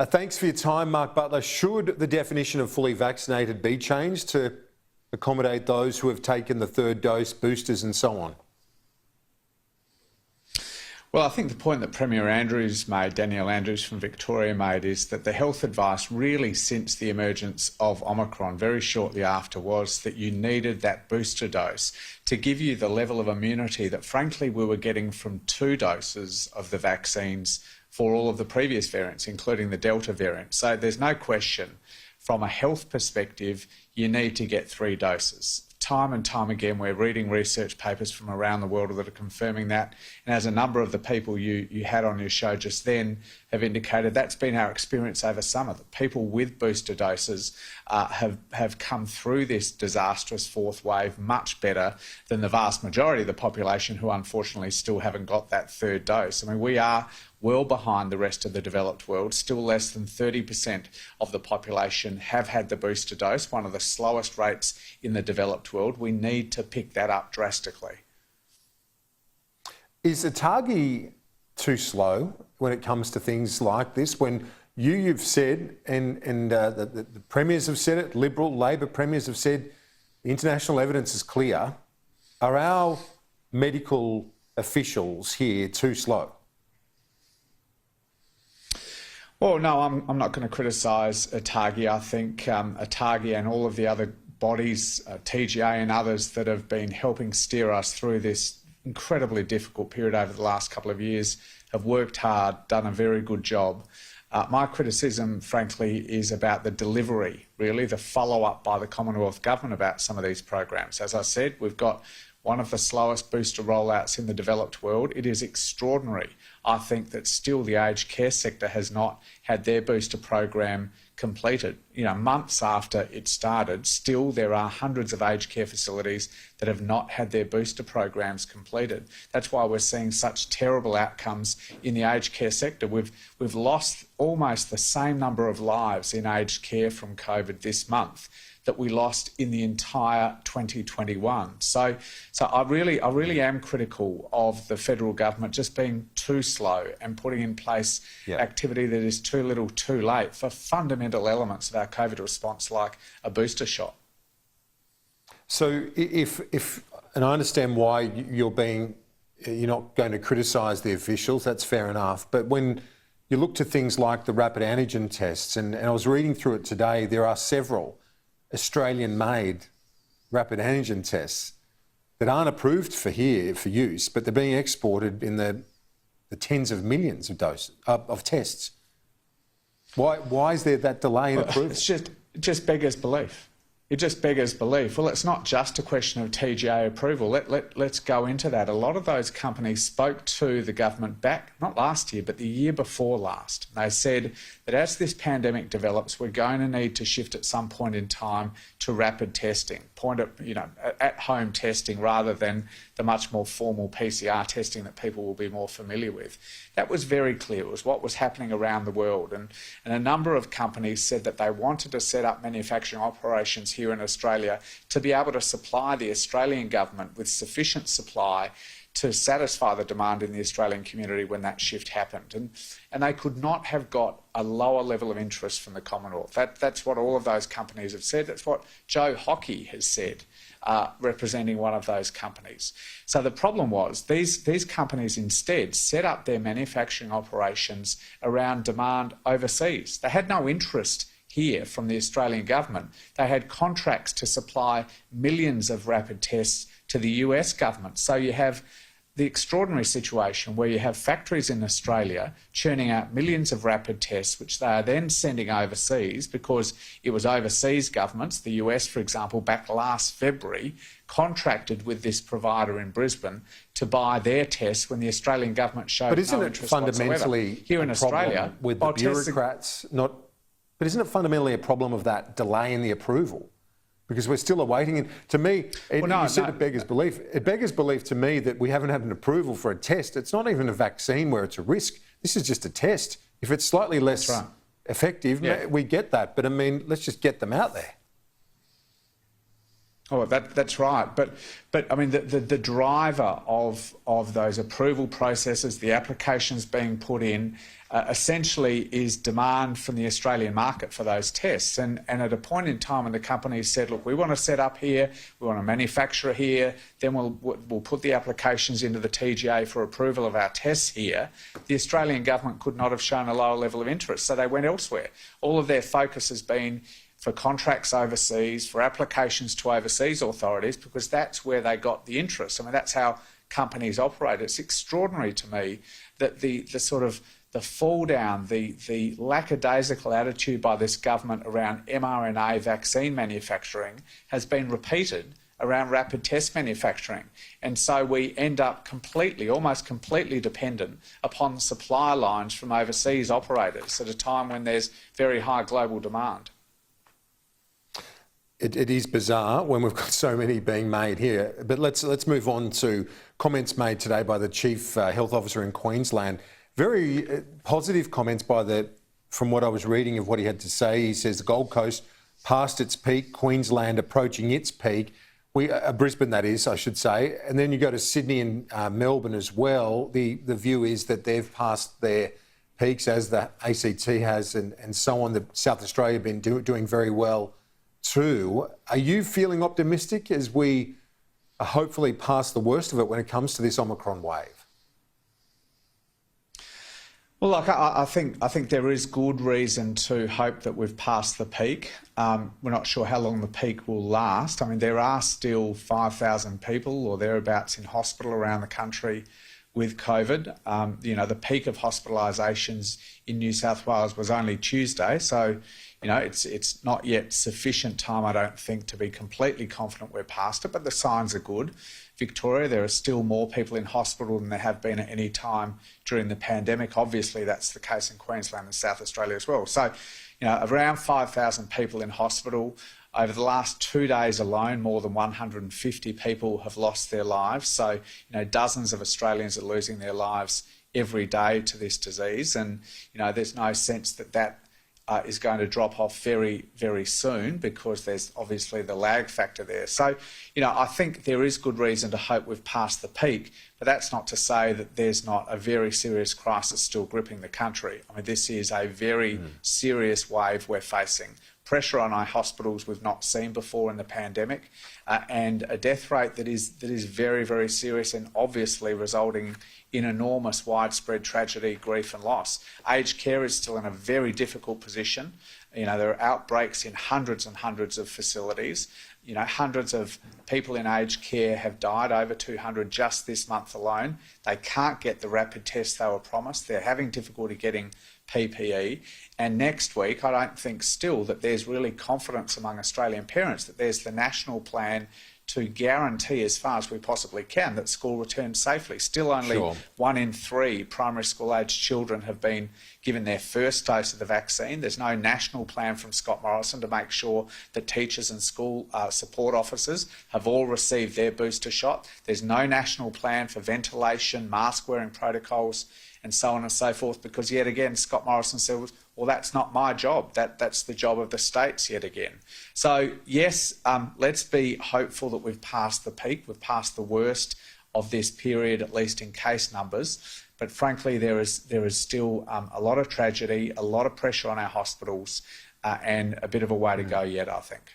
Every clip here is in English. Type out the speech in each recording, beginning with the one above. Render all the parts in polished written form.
Thanks for your time, Mark Butler. Should the definition of fully vaccinated be changed to accommodate those who have taken the third dose, boosters and so on? Well, I think the point that Premier Andrews made, Danielle Andrews from Victoria made, is that the health advice really since the emergence of Omicron very shortly after was that you needed that booster dose to give you the level of immunity that frankly we were getting from 2 doses of the vaccines for all of the previous variants, including the Delta variant. So there's no question from a health perspective, you need to get 3 doses. Time and time again, we're reading research papers from around the world that are confirming that. And as a number of the people you had on your show just then have indicated, that's been our experience over summer, that people with booster doses have come through this disastrous 4th wave much better than the vast majority of the population who unfortunately still haven't got that 3rd dose. I mean, we are well behind the rest of the developed world. Still less than 30% of the population have had the booster dose, one of the slowest rates in the developed world. We need to pick that up drastically. Is ATAGI too slow when it comes to things like this? When you've said, and the premiers have said it, Liberal, Labor premiers have said, the international evidence is clear. Are our medical officials here too slow? Well, no, I'm not going to criticise ATAGI. I think ATAGI and all of the other bodies, TGA and others that have been helping steer us through this incredibly difficult period over the last couple of years have worked hard, done a very good job. My criticism, frankly, is about the delivery, really, the follow-up by the Commonwealth Government about some of these programs. As I said, we've got one of the slowest booster rollouts in the developed world. It is extraordinary, I think, that still the aged care sector has not had their booster program completed. You know, months after it started, still there are hundreds of aged care facilities that have not had their booster programs completed. That's why we're seeing such terrible outcomes in the aged care sector. We've lost almost the same number of lives in aged care from COVID this month that we lost in the entire 2021. So I really am critical of the federal government just being too slow and putting in place activity that is too little too late for fundamental elements of our COVID response like a booster shot. So if and I understand why you're not going to criticise the officials, that's fair enough, but when you look to things like the rapid antigen tests, and I was reading through it today, there are several Australian-made rapid antigen tests that aren't approved for use, but they're being exported in the tens of millions of doses of tests. Why is there that delay in approval? It just beggars belief. It just beggars belief. Well, it's not just a question of TGA approval. Let's go into that. A lot of those companies spoke to the government back, not last year, but the year before last. They said that as this pandemic develops, we're going to need to shift at some point in time to rapid testing, at-home testing rather than the much more formal PCR testing that people will be more familiar with. That was very clear. It was what was happening around the world. And a number of companies said that they wanted to set up manufacturing operations here in Australia to be able to supply the Australian government with sufficient supply to satisfy the demand in the Australian community when that shift happened. And they could not have got a lower level of interest from the Commonwealth. That's what all of those companies have said. That's what Joe Hockey has said, representing one of those companies. So the problem was these companies instead set up their manufacturing operations around demand overseas. They had no interest here from the Australian government. They had contracts to supply millions of rapid tests to the US government. So you have the extraordinary situation where you have factories in Australia churning out millions of rapid tests, which they are then sending overseas because it was overseas governments, the US, for example, back last February, contracted with this provider in Brisbane to buy their tests when the Australian government showed no interest whatsoever. But isn't it fundamentally here in Australia with the bureaucrats not? But isn't it fundamentally a problem of that delay in the approval? Because we're still awaiting it. To me, it beggars belief. It beggars belief to me that we haven't had an approval for a test. It's not even a vaccine where it's a risk. This is just a test. If it's slightly less effective, we get that. But I mean, let's just get them out there. Oh, that's right. But I mean, the driver of those approval processes, the applications being put in, essentially is demand from the Australian market for those tests. And at a point in time when the companies said, look, we want to set up here, we want to manufacture here, then we'll put the applications into the TGA for approval of our tests here, the Australian government could not have shown a lower level of interest, so they went elsewhere. All of their focus has been for contracts overseas, for applications to overseas authorities, because that's where they got the interest. I mean, that's how companies operate. It's extraordinary to me that the sort of the fall down, the lackadaisical attitude by this government around mRNA vaccine manufacturing has been repeated around rapid test manufacturing. And so we end up almost completely dependent upon the supply lines from overseas operators at a time when there's very high global demand. It is bizarre when we've got so many being made here. But let's move on to comments made today by the Chief Health Officer in Queensland. Very positive comments from what I was reading of what he had to say. He says the Gold Coast past its peak, Queensland approaching its peak. Brisbane, that is, I should say. And then you go to Sydney and Melbourne as well. The view is that they've passed their peaks, as the ACT has, and so on. South Australia have been doing very well too. Are you feeling optimistic as we are hopefully past the worst of it when it comes to this Omicron wave? Well, look, I think there is good reason to hope that we've passed the peak. We're not sure how long the peak will last. I mean, there are still 5,000 people or thereabouts in hospital around the country with COVID. The peak of hospitalisations in New South Wales was only Tuesday, so it's not yet sufficient time, I don't think, to be completely confident we're past it, but the signs are good. Victoria, there are still more people in hospital than there have been at any time during the pandemic. Obviously, that's the case in Queensland and South Australia as well. So, around 5,000 people in hospital. Over the last 2 days alone, more than 150 people have lost their lives. So, dozens of Australians are losing their lives every day to this disease. And, there's no sense that is going to drop off very, very soon, because there's obviously the lag factor there. So, I think there is good reason to hope we've passed the peak, but that's not to say that there's not a very serious crisis still gripping the country. I mean, this is a very serious wave we're facing. Pressure on our hospitals we've not seen before in the pandemic, and a death rate that is very, very serious and obviously resulting in enormous widespread tragedy, grief and loss. Aged care is still in a very difficult position. There are outbreaks in hundreds and hundreds of facilities. Hundreds of people in aged care have died, over 200 just this month alone. They can't get the rapid tests they were promised. They're having difficulty getting PPE. And next week, I don't think still that there's really confidence among Australian parents that there's the national plan to guarantee as far as we possibly can that school returns safely. Still only 1 in 3 primary school aged children have been given their first dose of the vaccine. There's no national plan from Scott Morrison to make sure that teachers and school support officers have all received their booster shot. There's no national plan for ventilation, mask wearing protocols and so on and so forth, because yet again Scott Morrison said, well, that's not my job. That's the job of the states yet again. So yes, let's be hopeful that we've passed the peak, we've passed the worst of this period, at least in case numbers. But frankly, there is still a lot of tragedy, a lot of pressure on our hospitals, and a bit of a way to go yet, I think.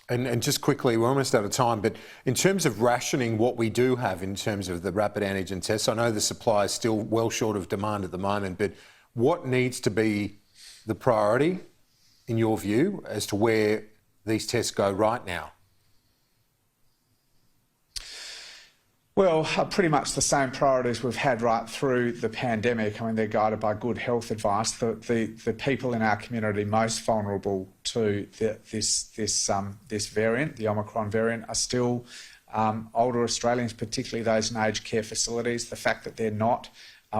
And just quickly, we're almost out of time, but in terms of rationing what we do have in terms of the rapid antigen tests, I know the supply is still well short of demand at the moment, but what needs to be the priority, in your view, as to where these tests go right now? Well, pretty much the same priorities we've had right through the pandemic. I mean, they're guided by good health advice. The people in our community most vulnerable to this variant, the Omicron variant, are still older Australians, particularly those in aged care facilities. The fact that they're not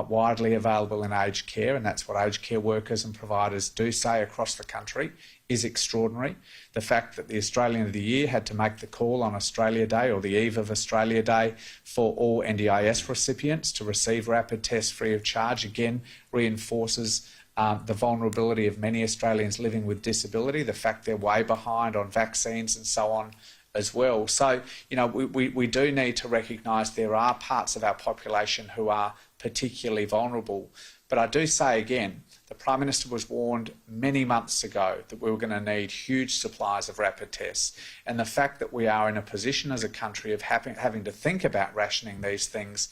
widely available in aged care, and that's what aged care workers and providers do say across the country, is extraordinary. The fact that the Australian of the Year had to make the call on Australia Day, or the eve of Australia Day, for all NDIS recipients to receive rapid tests free of charge, again reinforces the vulnerability of many Australians living with disability. The fact they're way behind on vaccines and so on as well. So, we do need to recognise there are parts of our population who are particularly vulnerable. But I do say again, the Prime Minister was warned many months ago that we were going to need huge supplies of rapid tests. And the fact that we are in a position as a country of having to think about rationing these things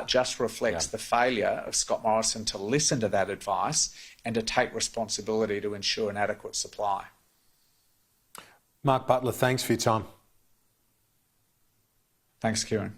just reflects the failure of Scott Morrison to listen to that advice and to take responsibility to ensure an adequate supply. Mark Butler, thanks for your time. Thanks, Kieran.